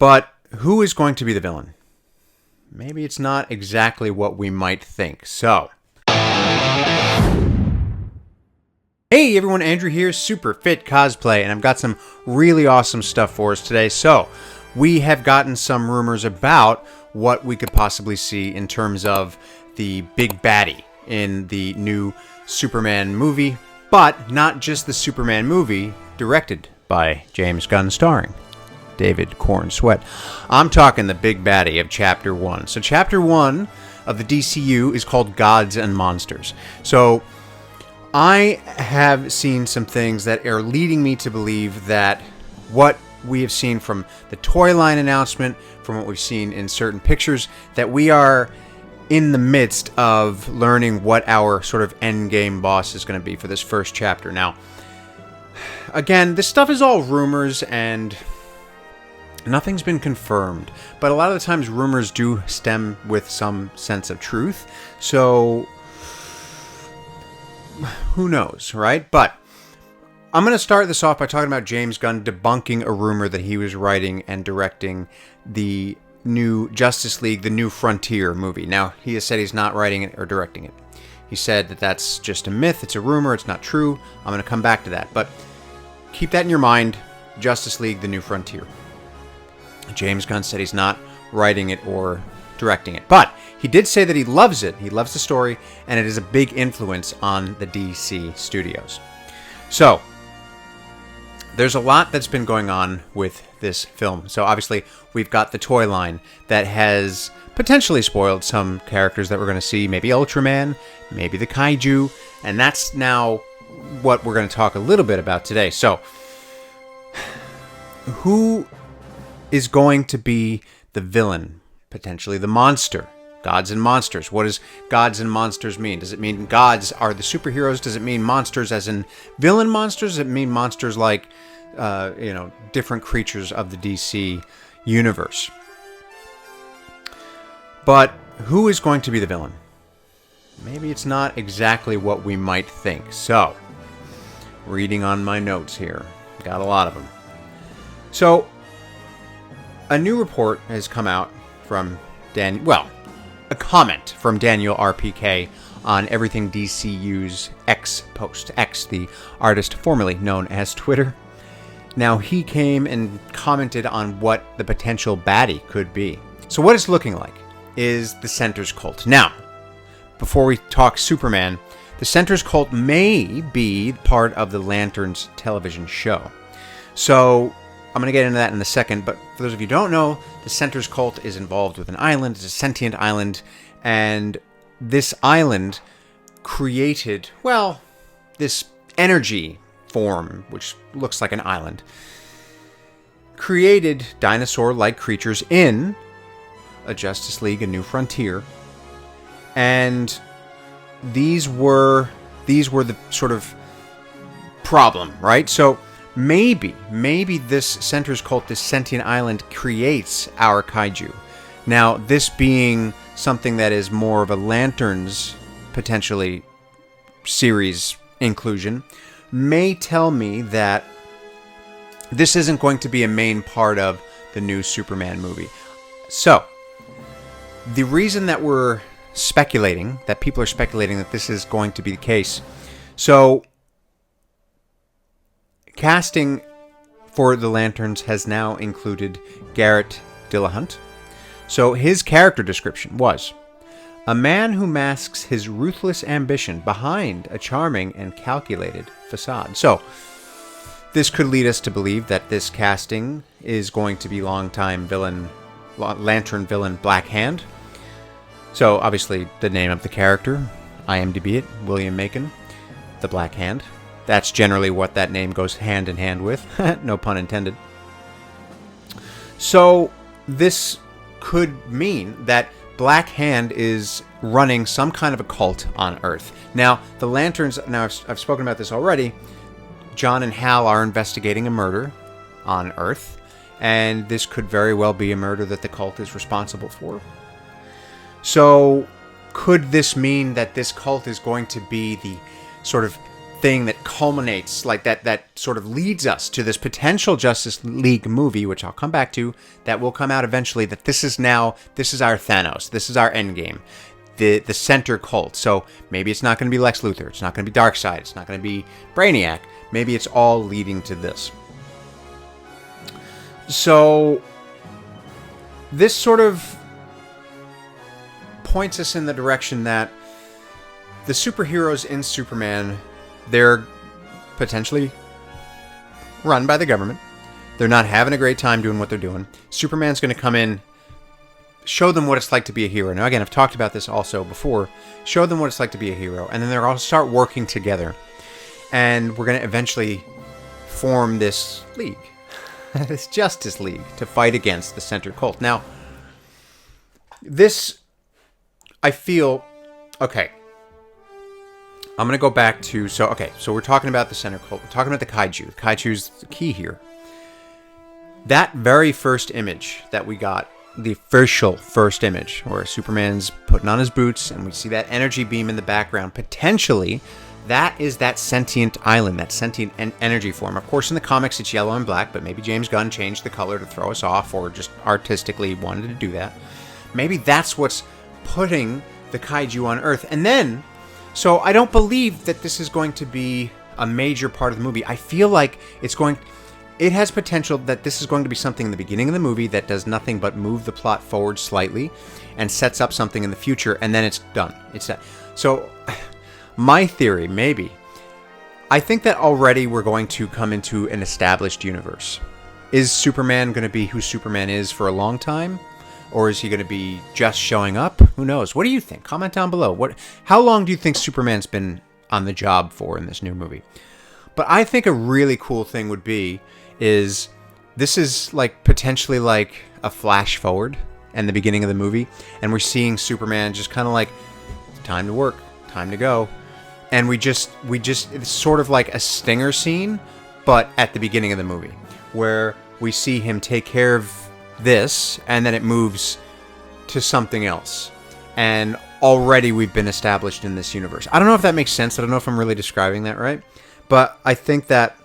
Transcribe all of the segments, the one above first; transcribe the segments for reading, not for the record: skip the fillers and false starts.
But who is going to be the villain? Maybe it's not exactly what we might think. So, hey everyone, Andrew here, Super Fit Cosplay, and I've got some really awesome stuff for us today. So, we have gotten some rumors about what we could possibly see in terms of the big baddie in the new Superman movie, but not just the Superman movie directed by James Gunn, starring David Corn Sweat. I'm talking the big baddie of Chapter 1. So Chapter 1 of the DCU is called Gods and Monsters. So I have seen some things that are leading me to believe that what we have seen from the toy line announcement, from what we've seen in certain pictures, that we are in the midst of learning what our sort of end game boss is going to be for this first chapter. Now, again, this stuff is all rumors and nothing's been confirmed, but a lot of the times rumors do stem with some sense of truth. So who knows, right? But I'm going to start this off by talking about James Gunn debunking a rumor that he was writing and directing the new Justice League, the New Frontier movie. Now, he has said he's not writing it or directing it. He said that that's just a myth, it's a rumor, it's not true. I'm going to come back to that. But keep that in your mind, Justice League, the New Frontier. James Gunn said he's not writing it or directing it. But he did say that he loves it, he loves the story, and it is a big influence on the DC studios. So, there's a lot that's been going on with this film. So obviously, we've got the toy line that has potentially spoiled some characters that we're going to see. Maybe Ultraman, maybe the Kaiju, and that's now what we're going to talk a little bit about today. So, who is going to be the villain, potentially the monster? Gods and monsters. What does gods and monsters mean? Does it mean gods are the superheroes? Does it mean monsters as in villain monsters? Does it mean monsters like, different creatures of the DC universe? But who is going to be the villain? Maybe it's not exactly what we might think. So, reading on my notes here. Got a lot of them. So, a new report has come out from a comment from Daniel RPK on Everything DCU's X post. X, the artist formerly known as Twitter. Now, he came and commented on what the potential baddie could be. So what it's looking like is the Center's Cult. Now, before we talk Superman, the Center's Cult may be part of the Lanterns television show. So I'm going to get into that in a second, but for those of you who don't know, the Center's Cult is involved with an island. It's a sentient island, and this island created, this energy form, which looks like an island, created dinosaur-like creatures in a Justice League, a New Frontier, and these were the sort of problem, right? So Maybe this Center's Cult, this sentient island, creates our kaiju. Now, this being something that is more of a Lanterns, potentially, series inclusion, may tell me that this isn't going to be a main part of the new Superman movie. So, the reason that people are speculating that this is going to be the case, so casting for the Lanterns has now included Garrett Dillahunt. So his character description was a man who masks his ruthless ambition behind a charming and calculated facade. So this could lead us to believe that this casting is going to be longtime Lantern villain Black Hand. So obviously the name of the character, IMDb it, William Macon, the Black Hand. That's generally what that name goes hand in hand with. No pun intended. So this could mean that Black Hand is running some kind of a cult on Earth. Now, the Lanterns, I've spoken about this already, John and Hal are investigating a murder on Earth, and this could very well be a murder that the cult is responsible for. So, could this mean that this cult is going to be the sort of thing that culminates, like that sort of leads us to this potential Justice League movie, which I'll come back to, that will come out eventually, that this is our Thanos, this is our endgame, the center cult. So maybe it's not going to be Lex Luthor, it's not going to be Darkseid, it's not going to be Brainiac, maybe it's all leading to this. So this sort of points us in the direction that the superheroes in Superman, they're potentially run by the government. They're not having a great time doing what they're doing. Superman's going to come in, show them what it's like to be a hero. Now, again, I've talked about this also before. Show them what it's like to be a hero. And then they're all start working together. And we're going to eventually form this league, this Justice League, to fight against the Center Cult. Now, this, I feel, okay, I'm going to go back to, so we're talking about the Center Cult. We're talking about the Kaiju. The Kaiju's the key here. That very first image that we got, the official first image, where Superman's putting on his boots and we see that energy beam in the background, potentially, that is that sentient island, that sentient energy form. Of course, in the comics, it's yellow and black, but maybe James Gunn changed the color to throw us off, or just artistically wanted to do that. Maybe that's what's putting the Kaiju on Earth. And then, so I don't believe that this is going to be a major part of the movie. I feel like it has potential that this is going to be something in the beginning of the movie that does nothing but move the plot forward slightly and sets up something in the future, and then it's done. It's done. So, my theory, maybe, I think that already we're going to come into an established universe. Is Superman going to be who Superman is for a long time? Or is he going to be just showing up? Who knows? What do you think? Comment down below. How long do you think Superman's been on the job for in this new movie? But I think a really cool thing would be this is like potentially like a flash forward in the beginning of the movie, and we're seeing Superman just kind of like, time to work, time to go. And we just it's sort of like a stinger scene, but at the beginning of the movie, where we see him take care of this, and then it moves to something else. And already we've been established in this universe. I don't know if that makes sense. I don't know if I'm really describing that right. But I think that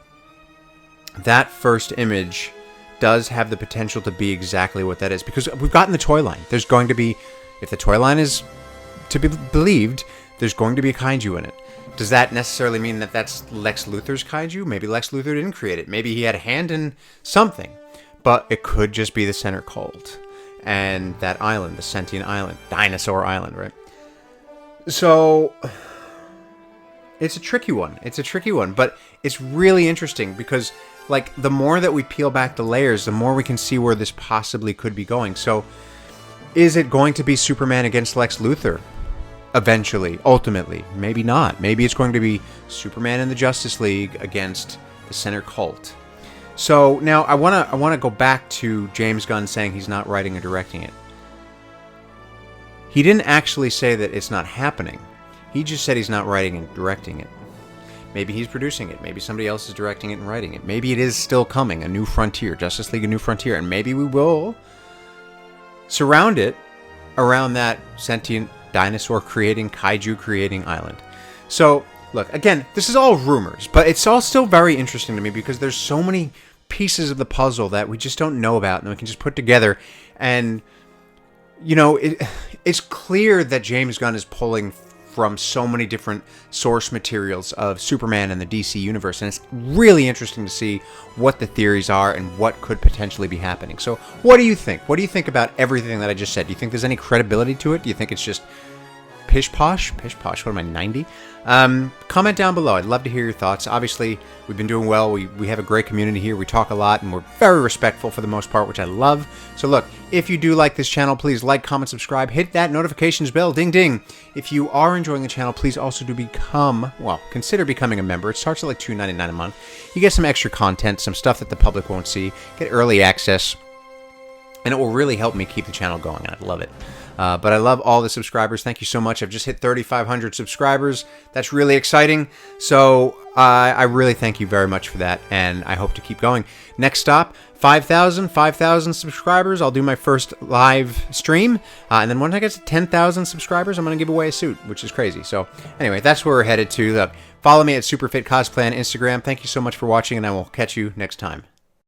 that first image does have the potential to be exactly what that is. Because we've gotten the toy line. There's going to be, if the toy line is to be believed, there's going to be a kaiju in it. Does that necessarily mean that that's Lex Luthor's kaiju? Maybe Lex Luthor didn't create it. Maybe he had a hand in something. But it could just be the Center Cult. And that island, the sentient island. Dinosaur Island, right? So, it's a tricky one. It's a tricky one. But it's really interesting because, like, the more that we peel back the layers, the more we can see where this possibly could be going. So, is it going to be Superman against Lex Luthor? Eventually, ultimately. Maybe not. Maybe it's going to be Superman in the Justice League against the Center Cult. So now I want to go back to James Gunn saying he's not writing or directing it. He didn't actually say that it's not happening. He just said he's not writing and directing it. Maybe he's producing it. Maybe somebody else is directing it and writing it. Maybe it is still coming, a new frontier, Justice League, a new frontier, and maybe we will surround it around that sentient dinosaur creating, kaiju creating island. So, look, again, this is all rumors, but it's all still very interesting to me because there's so many pieces of the puzzle that we just don't know about and we can just put together. And, you know, it's clear that James Gunn is pulling from so many different source materials of Superman and the DC universe, and it's really interesting to see what the theories are and what could potentially be happening. So what do you think? What do you think about everything that I just said? Do you think there's any credibility to it? Do you think it's just pish posh? Pish posh, what am I, 90? Comment down below. I'd love to hear your thoughts. Obviously, we've been doing well. We have a great community here. We talk a lot, and we're very respectful for the most part, which I love. So look, if you do like this channel, please like, comment, subscribe, hit that notifications bell, ding ding. If you are enjoying the channel, please also do consider becoming a member. It starts at like $2.99 a month. You get some extra content, some stuff that the public won't see, get early access, and it will really help me keep the channel going, and I'd love it. But I love all the subscribers. Thank you so much. I've just hit 3,500 subscribers. That's really exciting. So I really thank you very much for that, and I hope to keep going. Next stop, 5,000 subscribers. I'll do my first live stream, and then once I get to 10,000 subscribers, I'm going to give away a suit, which is crazy. So anyway, that's where we're headed to. Look, follow me at Superfit Cosplay on Instagram. Thank you so much for watching, and I will catch you next time.